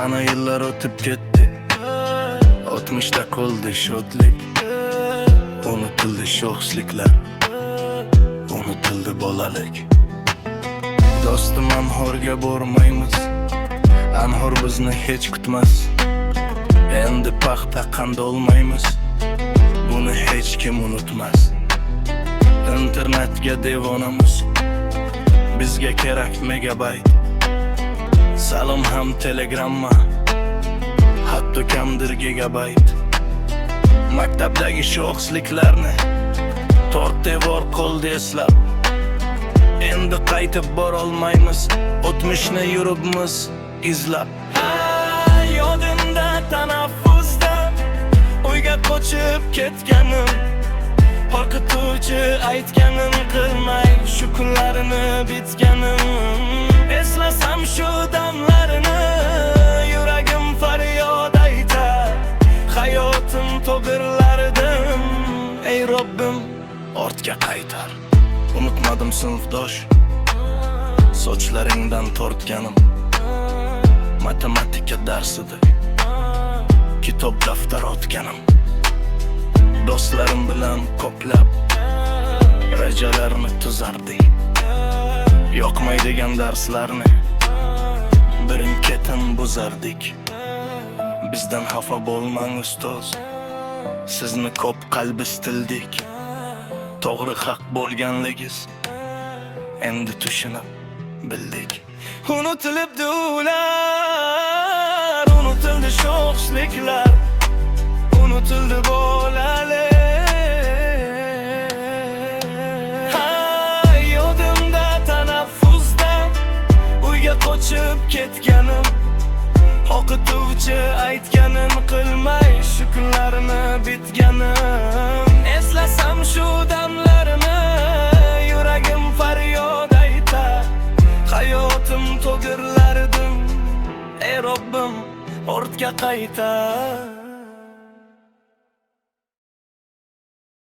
Ana yıllar o'tib ketdi, o'tmishda qoldi shodlik, unutildi sho'xsliklar, unutildi bolalik. Do'stim, anhorga bormaymiz, anhor bizni hech kutmas. Endi paxta qanda olmaymiz, buni hech kim unutmas. Internetga devonamiz, bizga kerak megabayt. Salom ham telegramma, hatto kamdir gigabayt. Maktabdagi sho'xsliklarni to'rt devor qoldi eslab. Endi qaytib borolmaymiz, o'tmishni yuribmiz izlab. Yodimda tanaffusda uyga qochib ketganim, qo'rqituvchi aytganim qilmay shu kunlarini bitganim. Eslasam shu damlarini, yuragim faryod aytar, hayotim to'g'irlardim. Ey Robbim, ortga qaytar. Unutmadim sinfdosh, sochlaringdan tortganim, matematika darsida kitob daftar otganim. Do'stlarim bilan ko'plab rejalarni tuzardik, yoqmaydigan darslarni birin-ketin buzardik. Bizdan xafa bo'lmang ustoz, sizni ko'p qalbi istildik. To'g'ri haq bo'lganligiz endi tushunib bildik. Unutilibdi ular, unutildi sho'xsliklar, unutildi bolalik. Yodimda tanaffusda uyga qochib ketganim, o'qituvchi aytganim qilmay shu kunlarini bitganim. Eslasam shu damlarini, yuragim faryod aytar, hayotim to'g'irlardim. Ey Robbim, ortga qaytar.